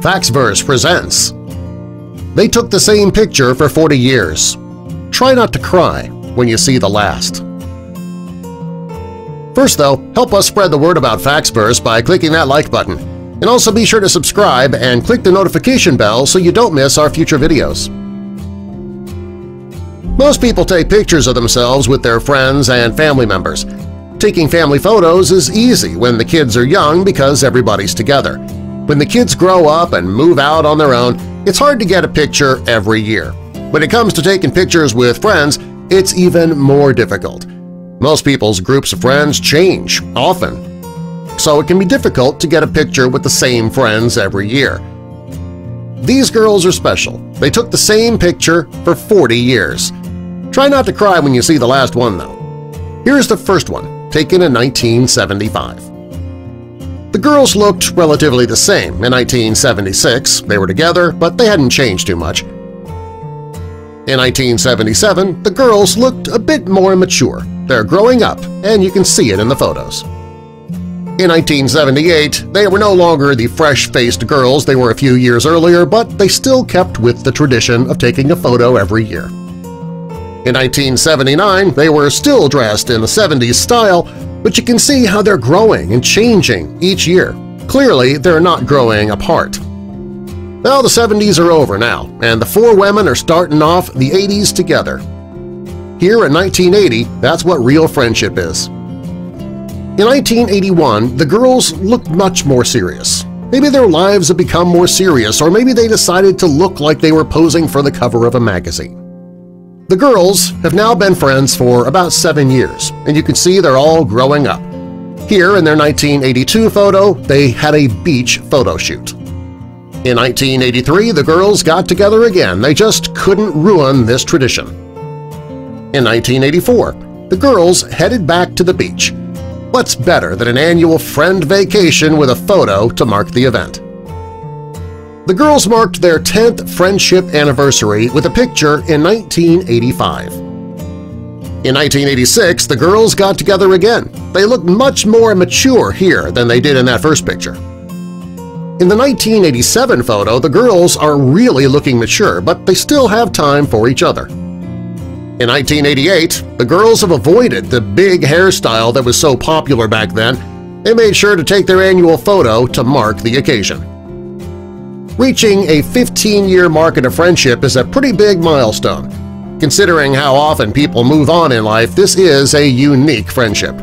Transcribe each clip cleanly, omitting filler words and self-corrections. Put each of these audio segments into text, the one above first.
Faxverse presents. They took the same picture for 40 years. Try not to cry when you see the last. First though, help us spread the word about Faxverse by clicking that like button, and also be sure to subscribe and click the notification bell so you don't miss our future videos. Most people take pictures of themselves with their friends and family members. Taking family photos is easy when the kids are young because everybody's together. When the kids grow up and move out on their own, it's hard to get a picture every year. When it comes to taking pictures with friends, it's even more difficult. Most people's groups of friends change often, so it can be difficult to get a picture with the same friends every year. These girls are special. They took the same picture for 40 years. Try not to cry when you see the last one, though. Here's the first one, taken in 1975. The girls looked relatively the same in 1976. They were together, but they hadn't changed too much. In 1977, the girls looked a bit more mature. They're growing up, and you can see it in the photos. In 1978, they were no longer the fresh-faced girls they were a few years earlier, but they still kept with the tradition of taking a photo every year. In 1979, they were still dressed in the 70s style, but you can see how they're growing and changing each year. Clearly, they're not growing apart. Well, the 70s are over now, and the four women are starting off the 80s together. Here in 1980, that's what real friendship is. In 1981, the girls looked much more serious. Maybe their lives had become more serious, or maybe they decided to look like they were posing for the cover of a magazine. The girls have now been friends for about 7 years, and you can see they're all growing up. Here in their 1982 photo, they had a beach photo shoot. In 1983, the girls got together again. They just couldn't ruin this tradition. In 1984, the girls headed back to the beach. What's better than an annual friend vacation with a photo to mark the event? The girls marked their 10th friendship anniversary with a picture in 1985. In 1986, the girls got together again. They looked much more mature here than they did in that first picture. In the 1987 photo, the girls are really looking mature, but they still have time for each other. In 1988, the girls have avoided the big hairstyle that was so popular back then. They made sure to take their annual photo to mark the occasion. Reaching a 15-year mark in a friendship is a pretty big milestone. Considering how often people move on in life, this is a unique friendship.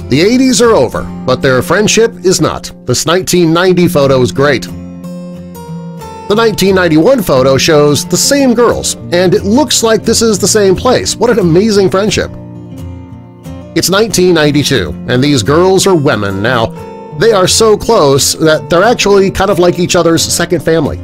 The 80s are over, but their friendship is not. This 1990 photo is great. The 1991 photo shows the same girls, and it looks like this is the same place. What an amazing friendship! It's 1992, and these girls are women now. They are so close that they're actually kind of like each other's second family.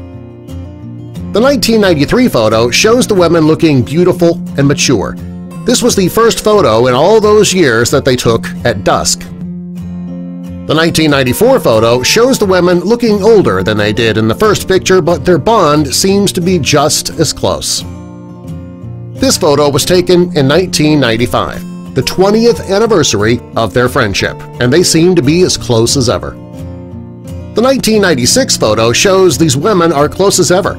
The 1993 photo shows the women looking beautiful and mature. This was the first photo in all those years that they took at dusk. The 1994 photo shows the women looking older than they did in the first picture, but their bond seems to be just as close. This photo was taken in 1995. The 20th anniversary of their friendship, and they seem to be as close as ever. The 1996 photo shows these women are close as ever.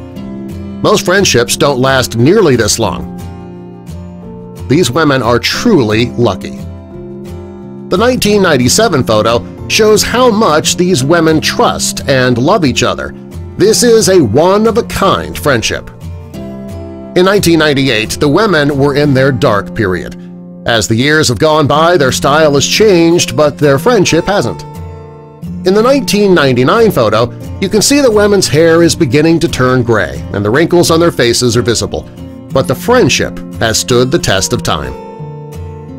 Most friendships don't last nearly this long. These women are truly lucky. The 1997 photo shows how much these women trust and love each other. This is a one-of-a-kind friendship. In 1998, the women were in their dark period. As the years have gone by, their style has changed, but their friendship hasn't. In the 1999 photo, you can see the women's hair is beginning to turn gray and the wrinkles on their faces are visible, but the friendship has stood the test of time.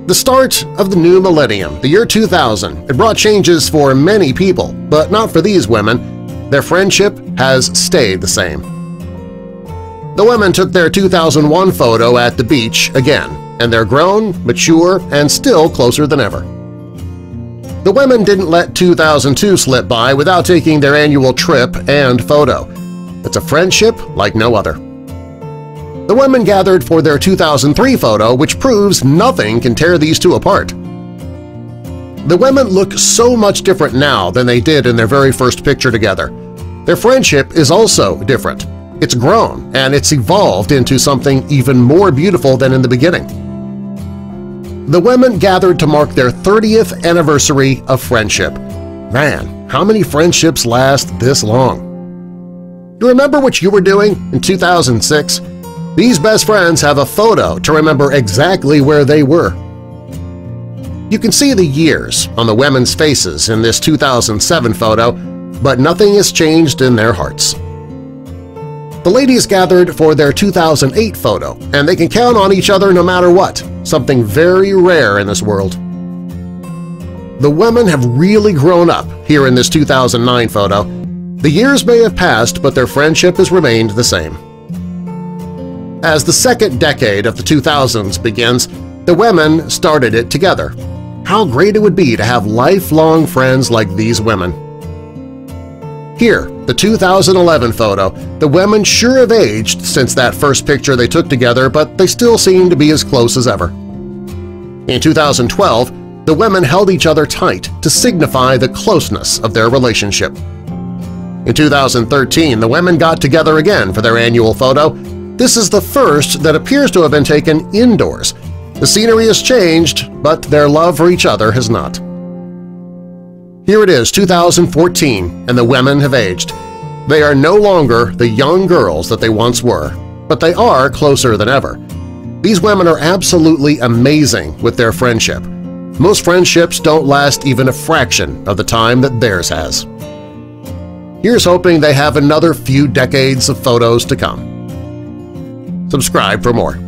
The start of the new millennium, the year 2000, it brought changes for many people, but not for these women. Their friendship has stayed the same. The women took their 2001 photo at the beach again, and they're grown, mature, and still closer than ever. The women didn't let 2002 slip by without taking their annual trip and photo. It's a friendship like no other. The women gathered for their 2003 photo, which proves nothing can tear these two apart. The women look so much different now than they did in their very first picture together. Their friendship is also different. It's grown and it's evolved into something even more beautiful than in the beginning. The women gathered to mark their 30th anniversary of friendship. Man, how many friendships last this long? You remember what you were doing in 2006? These best friends have a photo to remember exactly where they were. You can see the years on the women's faces in this 2007 photo, but nothing has changed in their hearts. The ladies gathered for their 2008 photo, and they can count on each other no matter what, something very rare in this world. The women have really grown up here in this 2009 photo. The years may have passed, but their friendship has remained the same. As the second decade of the 2000s begins, the women started it together. How great it would be to have lifelong friends like these women. Here, the 2011 photo, the women sure have aged since that first picture they took together, but they still seem to be as close as ever. In 2012, the women held each other tight to signify the closeness of their relationship. In 2013, the women got together again for their annual photo. This is the first that appears to have been taken indoors. The scenery has changed, but their love for each other has not. Here it is, 2014, and the women have aged. They are no longer the young girls that they once were, but they are closer than ever. These women are absolutely amazing with their friendship. Most friendships don't last even a fraction of the time that theirs has. Here's hoping they have another few decades of photos to come. Subscribe for more.